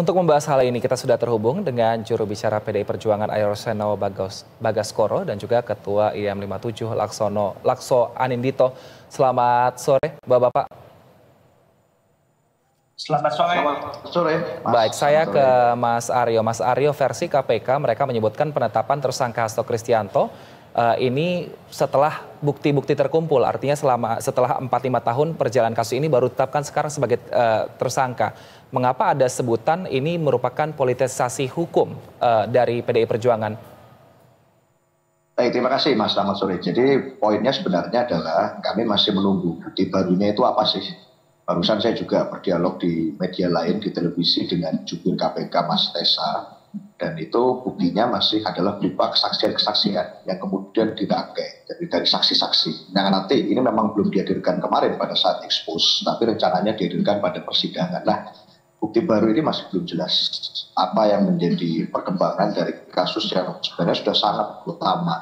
Untuk membahas hal ini kita sudah terhubung dengan juru bicara PDI Perjuangan Ayorseno Bagaskoro dan juga Ketua IM 57 Lakso Anindito. Selamat sore Bapak-Bapak. Selamat sore. Selamat sore. Baik, saya ke Mas Aryo. Mas Aryo, versi KPK mereka menyebutkan penetapan tersangka Hasto Kristianto ini setelah bukti-bukti terkumpul, artinya setelah 4-5 tahun perjalanan kasus ini baru ditetapkan sekarang sebagai tersangka. Mengapa ada sebutan ini merupakan politisasi hukum dari PDI Perjuangan? Baik, terima kasih Mas, selamat sore. Jadi poinnya sebenarnya adalah kami masih menunggu bukti barunya itu apa sih. Barusan saya juga berdialog di media lain, di televisi dengan jubir KPK Mas Tessa. Dan itu buktinya masih adalah berupa kesaksian-kesaksian yang kemudian dirangkai dari saksi-saksi. Nah nanti ini memang belum dihadirkan kemarin pada saat ekspos, tapi rencananya dihadirkan pada persidangan. Nah bukti baru ini masih belum jelas apa yang menjadi perkembangan dari kasus yang sebenarnya sudah sangat utama.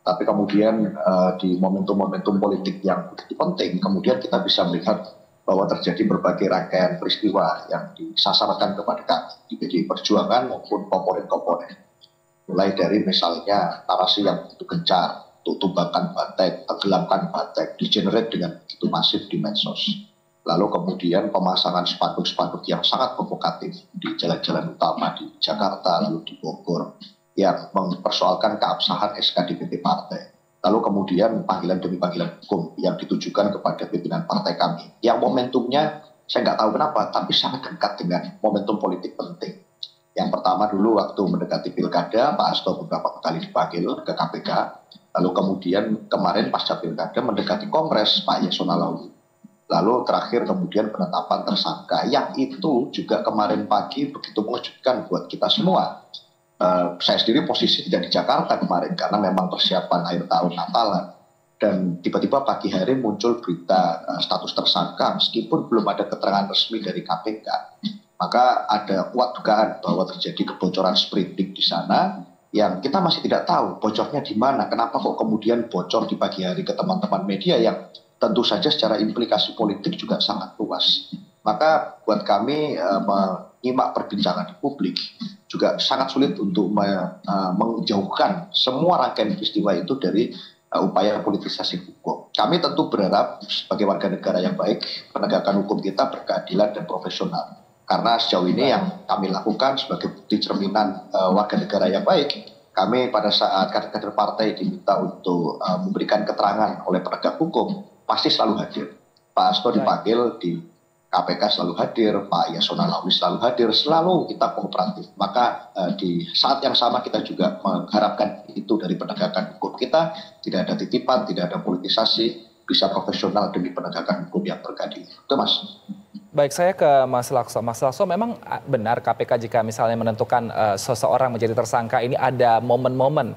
Tapi kemudian di momentum-momentum politik yang begitu penting, kemudian kita bisa melihat bahwa terjadi berbagai rangkaian peristiwa yang disasarkan kepada kami di PDI Perjuangan maupun komponen-komponen. Mulai dari misalnya narasi yang begitu gencar, tumbangkan Batek, tenggelamkan Batek, digenerate dengan begitu masif di medsos. Lalu kemudian pemasangan spanduk-spanduk yang sangat provokatif di jalan-jalan utama di Jakarta, lalu di Bogor, yang mempersoalkan keabsahan SKDPT partai. Lalu kemudian panggilan demi panggilan hukum yang ditujukan kepada pimpinan partai kami. Yang momentumnya saya nggak tahu kenapa, tapi sangat dekat dengan momentum politik penting. Yang pertama dulu waktu mendekati pilkada, Pak Hasto beberapa kali dipanggil ke KPK. Lalu kemudian kemarin pasca pilkada mendekati Kongres Pak Yasona Lawli. Lalu terakhir kemudian penetapan tersangka yang itu juga kemarin pagi begitu mengejutkan buat kita semua. Saya sendiri posisi tidak di Jakarta kemarin karena memang persiapan akhir tahun Natalan. Dan tiba-tiba pagi hari muncul berita status tersangka meskipun belum ada keterangan resmi dari KPK. Maka ada kuat dugaan bahwa terjadi kebocoran sprindik di sana yang kita masih tidak tahu bocornya di mana. Kenapa kok kemudian bocor di pagi hari ke teman-teman media yang tentu saja secara implikasi politik juga sangat luas. Maka buat kami menyimak perbincangan di publik juga sangat sulit untuk menjauhkan semua rangkaian peristiwa itu dari upaya politisasi hukum. Kami tentu berharap sebagai warga negara yang baik, penegakan hukum kita berkeadilan dan profesional. Karena sejauh ini yang kami lakukan sebagai bukti cerminan warga negara yang baik, kami pada saat kader-kader partai diminta untuk memberikan keterangan oleh penegak hukum, pasti selalu hadir. Pak Hasto dipanggil di KPK selalu hadir, Pak Yasona Lawli selalu hadir, selalu kita kooperatif. Maka di saat yang sama kita juga mengharapkan itu dari penegakan hukum kita, tidak ada titipan, tidak ada politisasi, bisa profesional demi penegakan hukum yang berkeadilan. Itu Mas. Baik, saya ke Mas Lakso. Mas Lakso, memang benar KPK jika misalnya menentukan seseorang menjadi tersangka ini ada momen-momen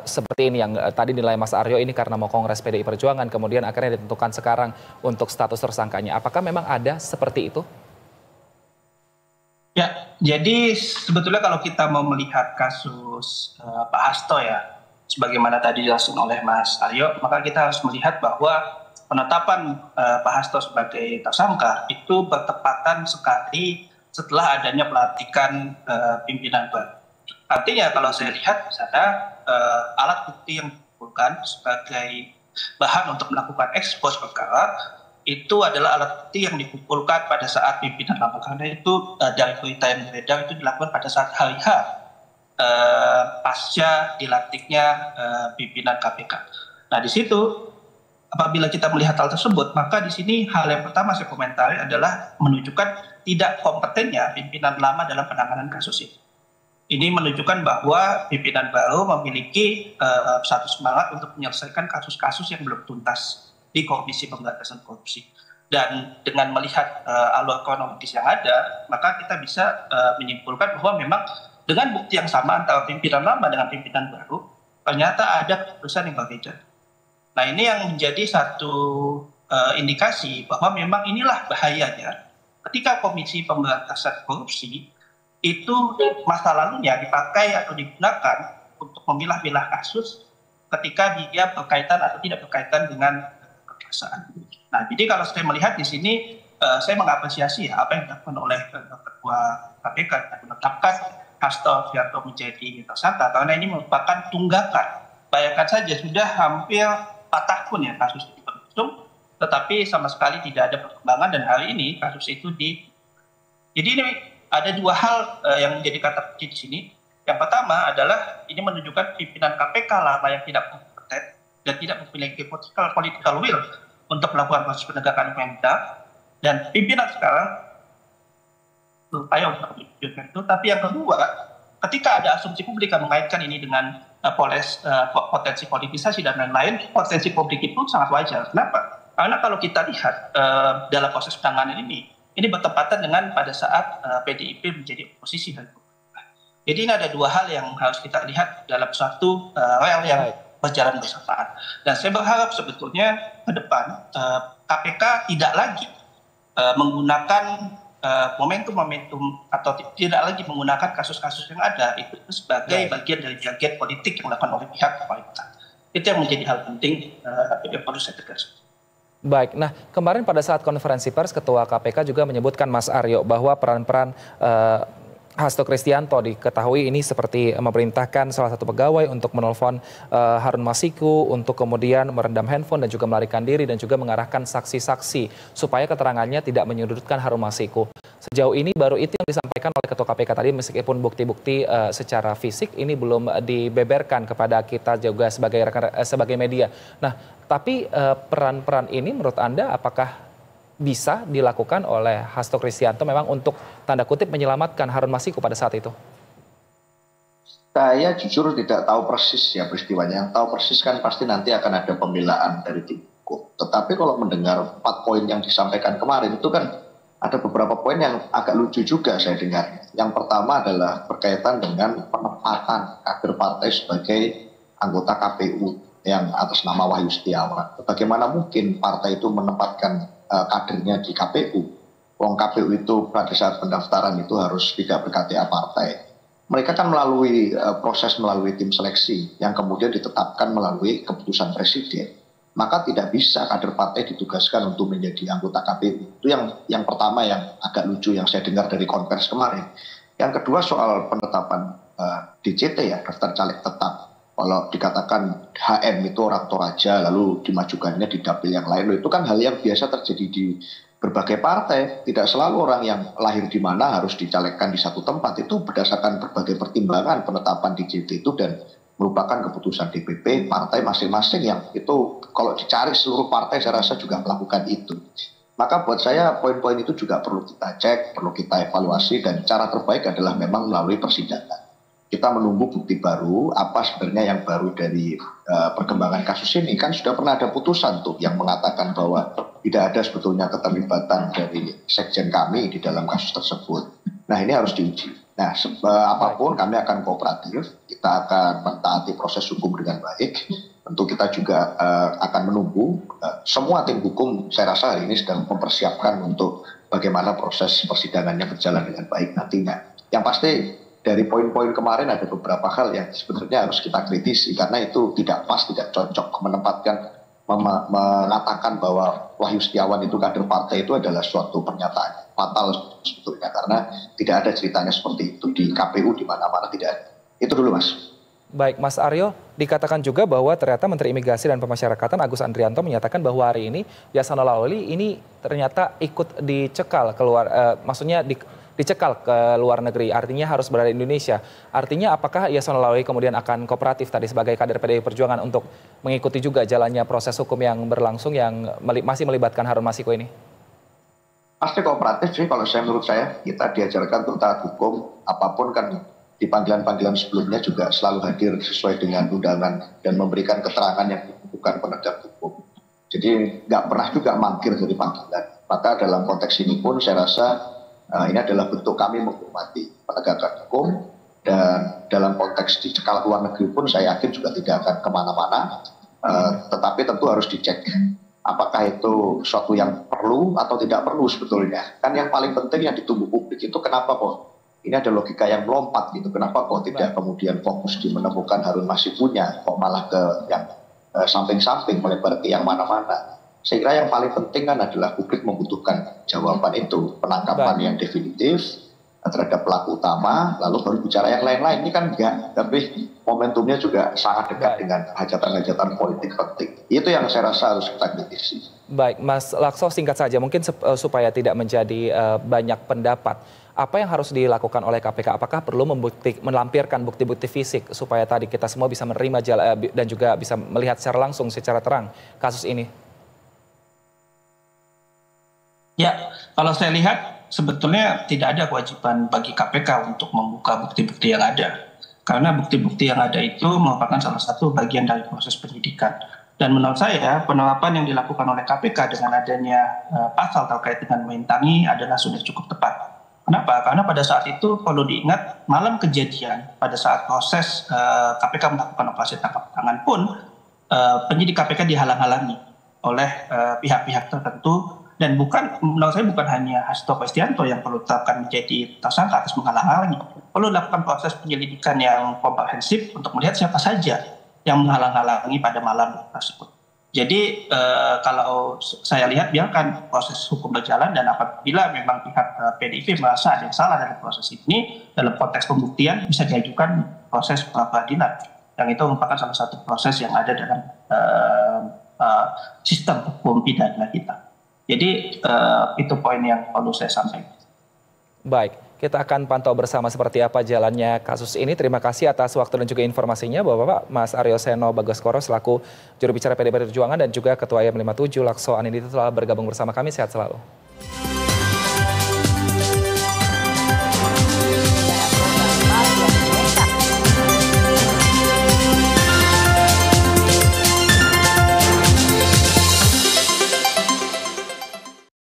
seperti ini yang tadi nilai Mas Aryo ini karena mau Kongres PDI Perjuangan, kemudian akhirnya ditentukan sekarang untuk status tersangkanya. Apakah memang ada seperti itu? Ya, jadi sebetulnya kalau kita mau melihat kasus Pak Hasto ya, sebagaimana tadi dijelaskan oleh Mas Aryo, maka kita harus melihat bahwa penetapan Pak Hasto sebagai tersangka itu bertepatan sekali setelah adanya pelantikan pimpinan baru. Artinya kalau saya lihat misalnya alat bukti yang dikumpulkan sebagai bahan untuk melakukan ekspos perkara itu adalah alat bukti yang dikumpulkan pada saat pimpinan lama, karena itu dari berita yang beredar itu dilakukan pada saat hari H pasca dilantiknya pimpinan KPK. Nah di situ apabila kita melihat hal tersebut, maka di sini hal yang pertama saya komentari adalah menunjukkan tidak kompetennya pimpinan lama dalam penanganan kasus ini. Ini menunjukkan bahwa pimpinan baru memiliki satu semangat untuk menyelesaikan kasus-kasus yang belum tuntas di Komisi Pemberantasan Korupsi. Dan dengan melihat alur kronologis yang ada, maka kita bisa menyimpulkan bahwa memang dengan bukti yang sama antara pimpinan lama dengan pimpinan baru, ternyata ada keputusan yang berbeda. Nah ini yang menjadi satu indikasi bahwa memang inilah bahayanya ketika Komisi Pemberantasan Korupsi itu masa lalunya dipakai atau digunakan untuk memilah-milah kasus ketika dia berkaitan atau tidak berkaitan dengan kekuasaan. Nah, jadi kalau saya melihat di sini saya mengapresiasi apa yang dilakukan oleh Ketua KPK yang menetapkan Hasto Kristianto menjadi tersangka karena ini merupakan tunggakan. Bayangkan saja sudah hampir 4 tahun ya kasus itu berlangsung, tetapi sama sekali tidak ada perkembangan dan hari ini kasus itu Jadi ini ada 2 hal yang menjadi kata kunci di sini. Yang pertama adalah ini menunjukkan pimpinan KPK lama yang tidak kompeten dan tidak memiliki political will untuk melakukan proses penegakan hukum yang benar, dan pimpinan sekarang berupaya untuk menunjukkan itu. Tapi yang kedua, ketika ada asumsi publik yang mengaitkan ini dengan potensi politisasi dan lain-lain, potensi publik itu sangat wajar. Kenapa? Karena kalau kita lihat dalam proses penanganan ini bertepatan dengan pada saat PDIP menjadi oposisi dan jadi ini ada 2 hal yang harus kita lihat dalam suatu rel yang berjalan bersamaan. Dan saya berharap sebetulnya ke depan KPK tidak lagi menggunakan momentum-momentum atau tidak lagi menggunakan kasus-kasus yang ada itu sebagai bagian dari jaget politik yang dilakukan oleh pihak pemerintah. Itu yang menjadi hal penting yang perlu saya tegaskan. Baik, nah kemarin pada saat konferensi pers Ketua KPK juga menyebutkan Mas Aryo bahwa peran-peran Hasto Kristianto diketahui ini seperti memerintahkan salah satu pegawai untuk menelpon Harun Masiku untuk kemudian merendam handphone dan juga melarikan diri dan juga mengarahkan saksi-saksi supaya keterangannya tidak menyudutkan Harun Masiku. Sejauh ini baru itu yang disampaikan oleh Ketua KPK tadi meskipun bukti-bukti secara fisik ini belum dibeberkan kepada kita juga sebagai media. Nah, tapi peran-peran ini menurut Anda apakah bisa dilakukan oleh Hasto Kristianto memang untuk tanda kutip menyelamatkan Harun Masiku pada saat itu? Saya jujur tidak tahu persis ya peristiwanya. Yang tahu persis kan pasti nanti akan ada pembelaan dari tim hukum. Tetapi kalau mendengar 4 poin yang disampaikan kemarin itu kan ada beberapa poin yang agak lucu juga saya dengar. Yang pertama adalah berkaitan dengan penempatan kader partai sebagai anggota KPU yang atas nama Wahyu Setiawan. Bagaimana mungkin partai itu menempatkan kadernya di KPU? Wong KPU itu pada saat pendaftaran itu harus tidak ber-KTA partai. Mereka kan melalui proses melalui tim seleksi yang kemudian ditetapkan melalui keputusan presiden. Maka tidak bisa kader partai ditugaskan untuk menjadi anggota KPU. Itu yang pertama yang agak lucu yang saya dengar dari konferensi kemarin. Yang kedua soal penetapan DCT ya, daftar caleg tetap. Kalau dikatakan HM itu orang Toraja lalu dimajukannya di dapil yang lain, itu kan hal yang biasa terjadi di berbagai partai. Tidak selalu orang yang lahir di mana harus dicalegkan di satu tempat. Itu berdasarkan berbagai pertimbangan penetapan DCT itu dan merupakan keputusan DPP partai masing-masing yang itu kalau dicari seluruh partai saya rasa juga melakukan itu. Maka buat saya poin-poin itu juga perlu kita cek, perlu kita evaluasi dan cara terbaik adalah memang melalui persidangan. Kita menunggu bukti baru, apa sebenarnya yang baru dari perkembangan kasus ini. Kan sudah pernah ada putusan tuh yang mengatakan bahwa tidak ada sebetulnya keterlibatan dari sekjen kami di dalam kasus tersebut. Nah ini harus diuji. Nah apapun kami akan kooperatif, kita akan mentaati proses hukum dengan baik. Tentu kita juga akan menunggu semua tim hukum saya rasa hari ini sedang mempersiapkan untuk bagaimana proses persidangannya berjalan dengan baik nantinya. Yang pasti dari poin-poin kemarin ada beberapa hal yang sebenarnya harus kita kritisi karena itu tidak pas, tidak cocok mengatakan bahwa Wahyu Setiawan itu kader partai itu adalah suatu pernyataan fatal sebetulnya karena tidak ada ceritanya seperti itu di KPU di mana-mana tidak ada. Itu dulu Mas. Baik, Mas Aryo, dikatakan juga bahwa ternyata Menteri Imigrasi dan Pemasyarakatan Agus Andrianto menyatakan bahwa hari ini Yasona Lawli ini ternyata ikut dicekal keluar, maksudnya dicekal ke luar negeri, artinya harus berada di Indonesia. Artinya apakah Yasona Lawli kemudian akan kooperatif tadi sebagai kader PDI Perjuangan untuk mengikuti juga jalannya proses hukum yang berlangsung yang masih melibatkan Harun Masiku ini? Pasti kooperatif sih kalau menurut saya. Kita diajarkan untuk taat hukum, apapun kan di panggilan-panggilan sebelumnya juga selalu hadir sesuai dengan undangan dan memberikan keterangan yang bukan penegak hukum. Jadi nggak pernah juga mangkir dari panggilan. Maka dalam konteks ini pun saya rasa ini adalah bentuk kami menghormati penegakan hukum dan dalam konteks dicekal luar negeri pun saya yakin juga tidak akan kemana-mana. Tetapi tentu harus dicek apakah itu suatu yang perlu atau tidak perlu sebetulnya. Kan yang paling penting yang ditunggu publik itu kenapa kok ini ada logika yang melompat gitu. Kenapa kok tidak kemudian fokus di menemukan Harun Masikunya, kok malah ke yang samping-samping melebar ke yang mana-mana. Saya kira yang paling penting kan adalah publik membutuhkan jawaban itu, penangkapan yang definitif terhadap pelaku utama, lalu baru bicara yang lain-lain. Ini kan enggak, tapi momentumnya juga sangat dekat dengan hajatan-hajatan politik penting. Itu yang saya rasa harus kita kritisi. Baik, Mas Lakso, singkat saja, mungkin supaya tidak menjadi banyak pendapat. Apa yang harus dilakukan oleh KPK? Apakah perlu melampirkan bukti-bukti fisik supaya tadi kita semua bisa menerima dan juga bisa melihat secara langsung, secara terang kasus ini? Ya, kalau saya lihat sebetulnya tidak ada kewajiban bagi KPK untuk membuka bukti-bukti yang ada. Karena bukti-bukti yang ada itu merupakan salah satu bagian dari proses penyidikan. Dan menurut saya penerapan yang dilakukan oleh KPK dengan adanya pasal terkait dengan merintangi adalah sudah cukup tepat. Kenapa? Karena pada saat itu perlu diingat malam kejadian pada saat proses KPK melakukan operasi tangkap tangan pun penyidik KPK dihalang-halangi oleh pihak-pihak tertentu dan menurut saya bukan hanya Hasto Kristianto yang perlu ditetapkan menjadi tersangka atas menghalang-halangi. Perlu dilakukan proses penyelidikan yang komprehensif untuk melihat siapa saja yang menghalang-halangi pada malam tersebut. Jadi kalau saya lihat biarkan proses hukum berjalan dan apabila memang pihak PDIP merasa ada yang salah dalam proses ini, dalam konteks pembuktian bisa diajukan proses pra-peradilan. Yang itu merupakan salah satu proses yang ada dalam sistem hukum pidana kita. Jadi itu poin yang perlu saya sampaikan. Baik, kita akan pantau bersama seperti apa jalannya kasus ini. Terima kasih atas waktu dan juga informasinya Bapak-Bapak. Mas Aryo Seno Bagoskoro selaku juru bicara PDIP Perjuangan dan juga Ketua IM 57 Lakso Anindito telah bergabung bersama kami. Sehat selalu.